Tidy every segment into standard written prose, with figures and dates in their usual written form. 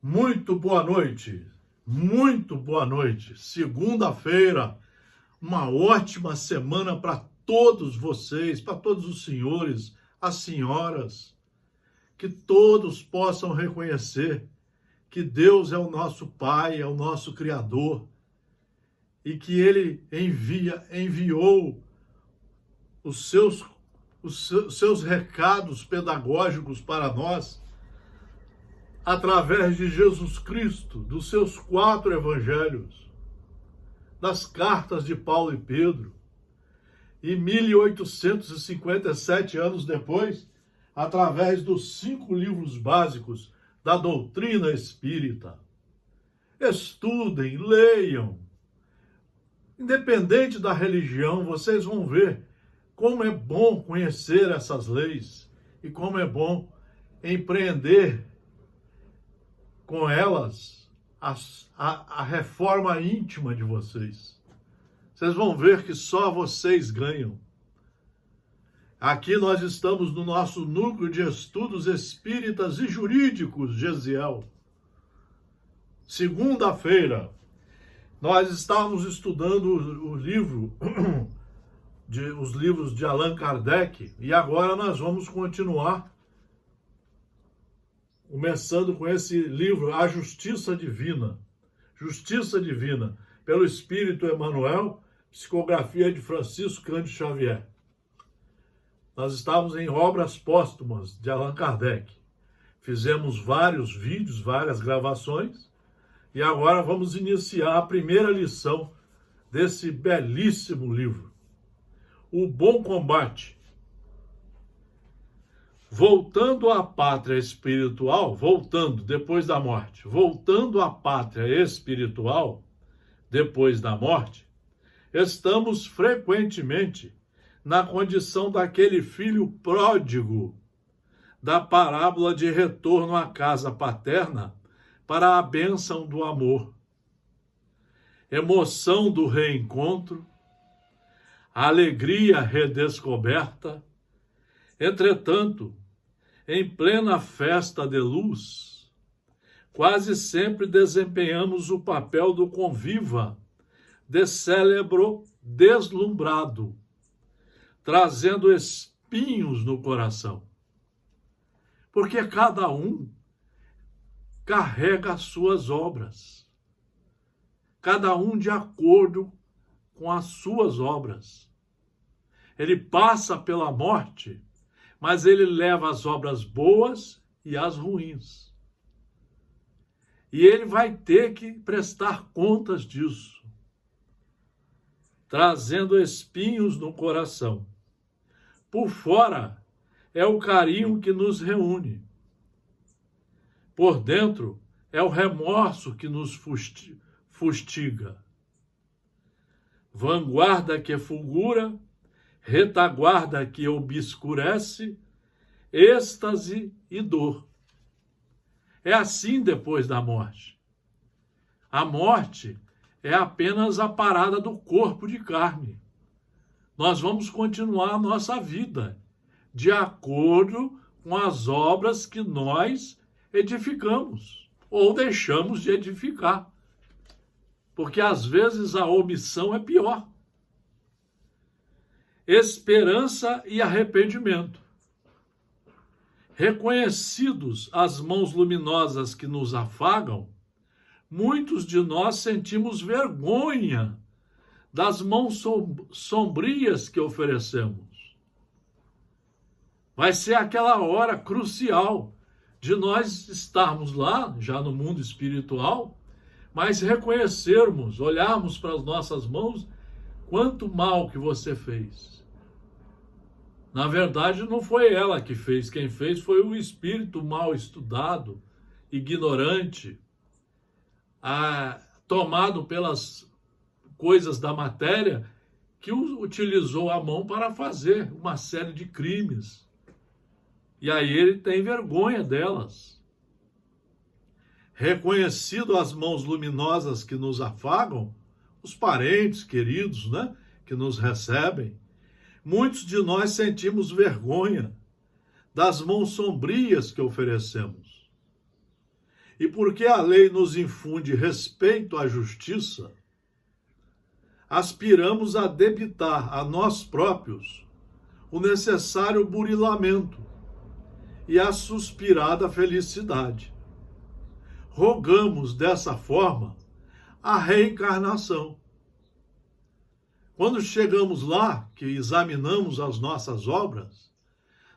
Muito boa noite, muito boa noite. Segunda-feira, uma ótima semana para todos vocês, para todos os senhores, as senhoras, que todos possam reconhecer que Deus é o nosso Pai, é o nosso Criador e que Ele enviou os seus recados pedagógicos para nós através de Jesus Cristo, dos seus 4 evangelhos, das cartas de Paulo e Pedro, e 1857 anos depois, através dos 5 livros básicos da doutrina espírita. Estudem, leiam. Independente da religião, vocês vão ver como é bom conhecer essas leis e como é bom empreender com elas a reforma íntima de vocês. Vocês vão ver que só vocês ganham. Aqui nós estamos no nosso núcleo de estudos espíritas e jurídicos, Gesiel. Segunda-feira, nós estávamos estudando os livros de Allan Kardec, e agora nós vamos continuar começando com esse livro, A Justiça Divina. Justiça Divina, pelo Espírito Emmanuel, psicografia de Francisco Cândido Xavier. Nós estávamos em obras póstumas de Allan Kardec. Fizemos vários vídeos, várias gravações, e agora vamos iniciar a primeira lição desse belíssimo livro. O Bom Combate. Voltando à pátria espiritual, depois da morte, voltando à pátria espiritual, depois da morte, estamos frequentemente na condição daquele filho pródigo da parábola de retorno à casa paterna para a bênção do amor, emoção do reencontro, alegria redescoberta. Entretanto, em plena festa de luz, quase sempre desempenhamos o papel do conviva, de cérebro deslumbrado, trazendo espinhos no coração. Porque cada um carrega as suas obras, cada um de acordo com as suas obras. Ele passa pela morte, mas ele leva as obras boas e as ruins. E ele vai ter que prestar contas disso, trazendo espinhos no coração. Por fora é o carinho que nos reúne. Por dentro é o remorso que nos fustiga. Vanguarda que fulgura, retaguarda que obscurece, êxtase e dor. É assim depois da morte. A morte é apenas a parada do corpo de carne. Nós vamos continuar a nossa vida de acordo com as obras que nós edificamos ou deixamos de edificar. Porque às vezes a omissão é pior. Esperança e arrependimento. Reconhecidos as mãos luminosas que nos afagam, muitos de nós sentimos vergonha das mãos sombrias que oferecemos. Vai ser aquela hora crucial de nós estarmos lá, já no mundo espiritual, mas reconhecermos, olharmos para as nossas mãos, quanto mal que você fez. Na verdade, não foi ela que fez. Quem fez foi o espírito mal estudado, ignorante, tomado pelas coisas da matéria, que utilizou a mão para fazer uma série de crimes. E aí ele tem vergonha delas. Reconhecido as mãos luminosas que nos afagam, os parentes queridos, que nos recebem, muitos de nós sentimos vergonha das mãos sombrias que oferecemos. E porque a lei nos infunde respeito à justiça, aspiramos a debitar a nós próprios o necessário burilamento e a suspirada felicidade. Rogamos dessa forma a reencarnação. Quando chegamos lá, que examinamos as nossas obras,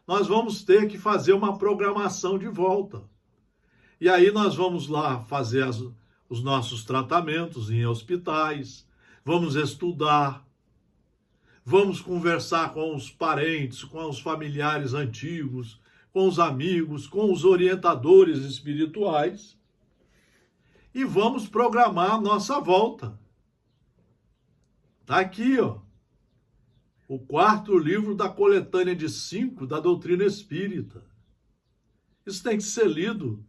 nós vamos ter que fazer uma programação de volta. E aí nós vamos lá fazer os nossos tratamentos em hospitais, vamos estudar, vamos conversar com os parentes, com os familiares antigos, com os amigos, com os orientadores espirituais e vamos programar a nossa volta. Está aqui, ó, o 4º livro da coletânea de 5 da doutrina espírita. Isso tem que ser lido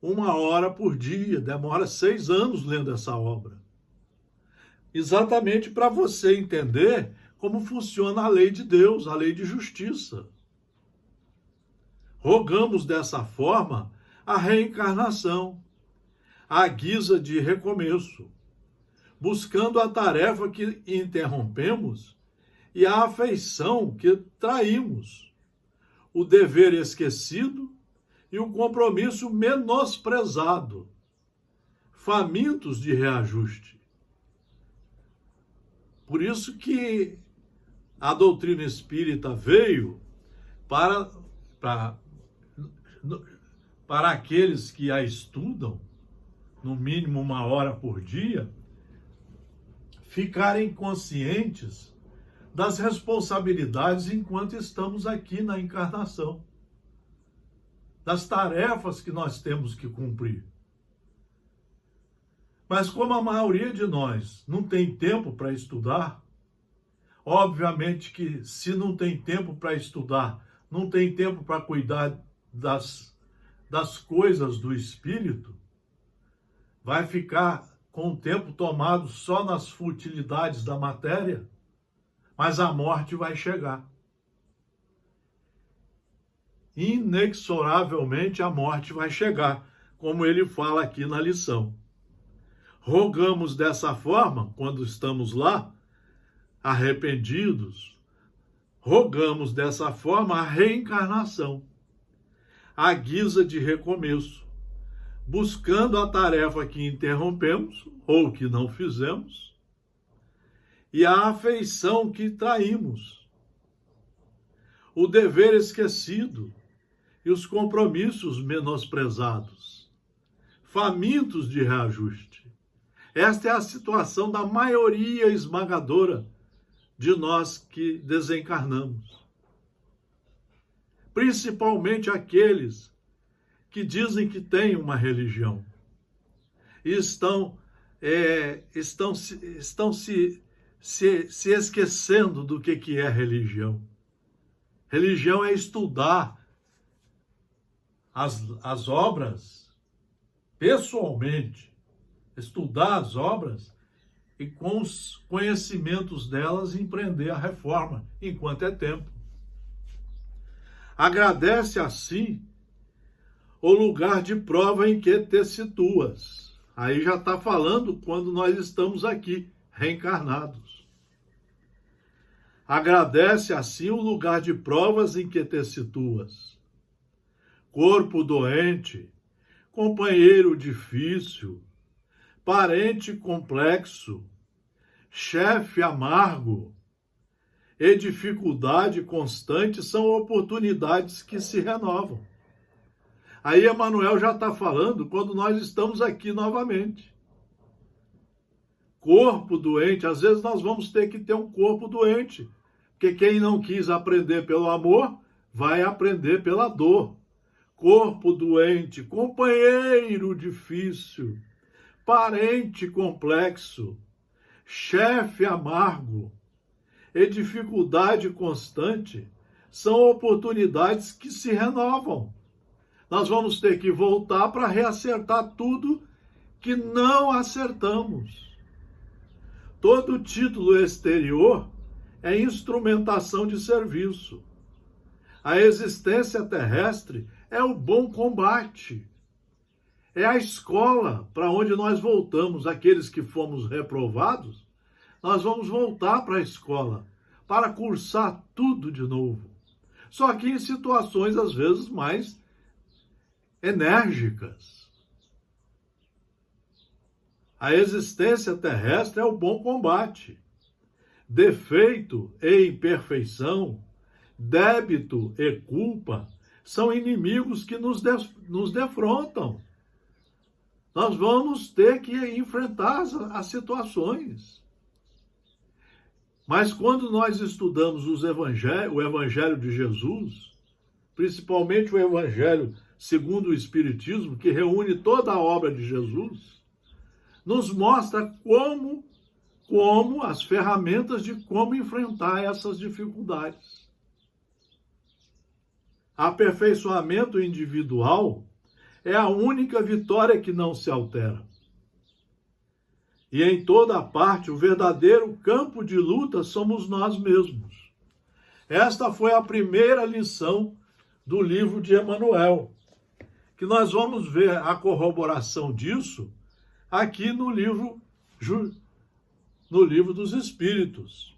1 hora por dia, demora 6 anos lendo essa obra. Exatamente para você entender como funciona a lei de Deus, a lei de justiça. Rogamos dessa forma a reencarnação, à guisa de recomeço, buscando a tarefa que interrompemos e a afeição que traímos, o dever esquecido e o compromisso menosprezado, famintos de reajuste. Por isso que a doutrina espírita veio para aqueles que a estudam, no mínimo 1 hora por dia, ficarem conscientes das responsabilidades enquanto estamos aqui na encarnação, das tarefas que nós temos que cumprir. Mas como a maioria de nós não tem tempo para estudar, obviamente que se não tem tempo para estudar, não tem tempo para cuidar das coisas do espírito, vai ficar com o tempo tomado só nas futilidades da matéria, mas a morte vai chegar. Inexoravelmente a morte vai chegar, como ele fala aqui na lição. Rogamos dessa forma, quando estamos lá, arrependidos, rogamos dessa forma a reencarnação, à guisa de recomeço, buscando a tarefa que interrompemos ou que não fizemos e a afeição que traímos, o dever esquecido e os compromissos menosprezados, famintos de reajuste. Esta é a situação da maioria esmagadora de nós que desencarnamos. Principalmente aqueles que dizem que têm uma religião e estão se esquecendo do que é religião. Religião é estudar as obras pessoalmente, estudar as obras e com os conhecimentos delas empreender a reforma enquanto é tempo. Agradece assim o lugar de prova em que te situas. Aí já está falando quando nós estamos aqui, reencarnados. Agradece assim o lugar de provas em que te situas. Corpo doente, companheiro difícil, parente complexo, chefe amargo e dificuldade constante são oportunidades que se renovam. Aí Emmanuel já está falando quando nós estamos aqui novamente. Corpo doente, às vezes nós vamos ter que ter um corpo doente, porque quem não quis aprender pelo amor, vai aprender pela dor. Corpo doente, companheiro difícil, parente complexo, chefe amargo e dificuldade constante são oportunidades que se renovam. Nós vamos ter que voltar para reacertar tudo que não acertamos. Todo título exterior é instrumentação de serviço. A existência terrestre é o bom combate. É a escola para onde nós voltamos, aqueles que fomos reprovados, nós vamos voltar para a escola para cursar tudo de novo. Só que em situações, às vezes, mais enérgicas. A existência terrestre é o bom combate. Defeito e imperfeição, débito e culpa são inimigos que nos defrontam. Nós vamos ter que enfrentar as situações. Mas quando nós estudamos o Evangelho de Jesus, principalmente o Evangelho segundo o Espiritismo, que reúne toda a obra de Jesus, nos mostra como as ferramentas de como enfrentar essas dificuldades. Aperfeiçoamento individual é a única vitória que não se altera. E em toda parte, o verdadeiro campo de luta somos nós mesmos. Esta foi a primeira lição do livro de Emmanuel, que nós vamos ver a corroboração disso aqui no livro dos Espíritos.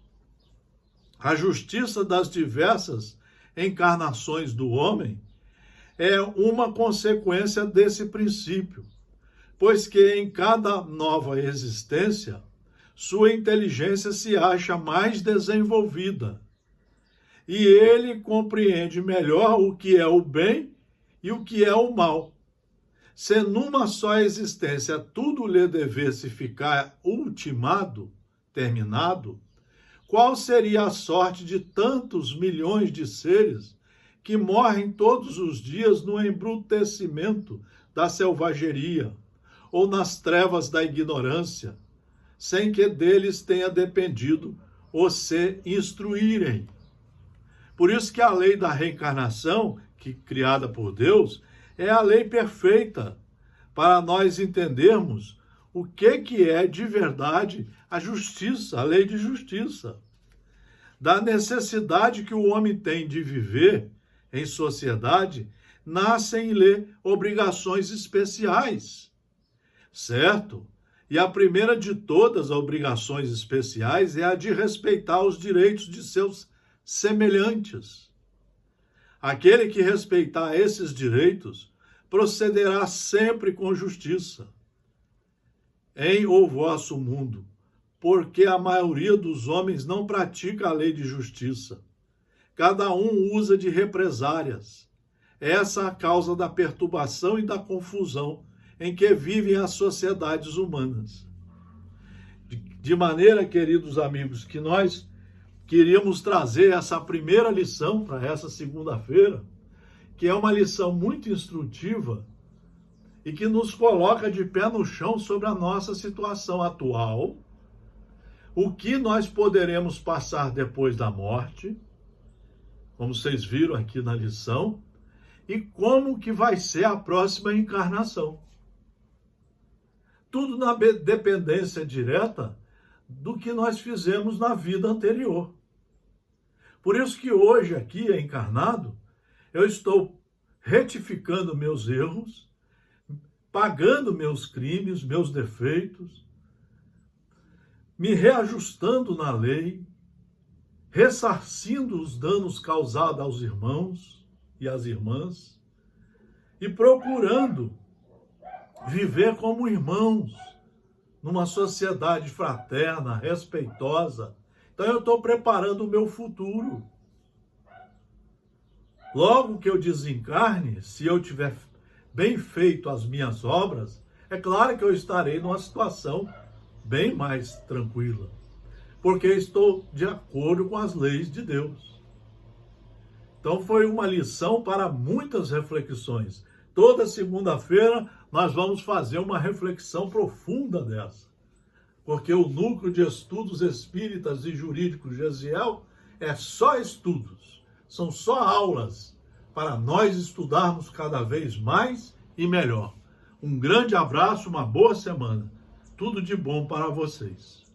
A justiça das diversas encarnações do homem é uma consequência desse princípio, pois que em cada nova existência, sua inteligência se acha mais desenvolvida, e ele compreende melhor o que é o bem e o que é o mal. Se numa só existência tudo lhe devesse ficar ultimado, terminado, qual seria a sorte de tantos milhões de seres que morrem todos os dias no embrutecimento da selvageria ou nas trevas da ignorância, sem que deles tenha dependido o se instruírem? Por isso que a lei da reencarnação, criada por Deus, é a lei perfeita para nós entendermos o que é de verdade a justiça, a lei de justiça. Da necessidade que o homem tem de viver em sociedade, nascem-lhe obrigações especiais, certo? E a primeira de todas as obrigações especiais é a de respeitar os direitos de seus semelhantes. Aquele que respeitar esses direitos procederá sempre com justiça em o vosso mundo, porque a maioria dos homens não pratica a lei de justiça. Cada um usa de represárias. Essa é a causa da perturbação e da confusão em que vivem as sociedades humanas. De maneira, queridos amigos, que nós queríamos trazer essa primeira lição para essa segunda-feira, que é uma lição muito instrutiva e que nos coloca de pé no chão sobre a nossa situação atual, o que nós poderemos passar depois da morte, como vocês viram aqui na lição, e como que vai ser a próxima encarnação. Tudo na dependência direta do que nós fizemos na vida anterior. Por isso que hoje, aqui encarnado, eu estou retificando meus erros, pagando meus crimes, meus defeitos, me reajustando na lei, ressarcindo os danos causados aos irmãos e às irmãs, e procurando viver como irmãos, numa sociedade fraterna, respeitosa. Então eu estou preparando o meu futuro. Logo que eu desencarne, se eu tiver bem feito as minhas obras, é claro que eu estarei numa situação bem mais tranquila, porque estou de acordo com as leis de Deus. Então foi uma lição para muitas reflexões. Toda segunda-feira nós vamos fazer uma reflexão profunda dessa, porque o Núcleo de Estudos Espíritas e Jurídicos Gesiel é só estudos, são só aulas para nós estudarmos cada vez mais e melhor. Um grande abraço, uma boa semana. Tudo de bom para vocês.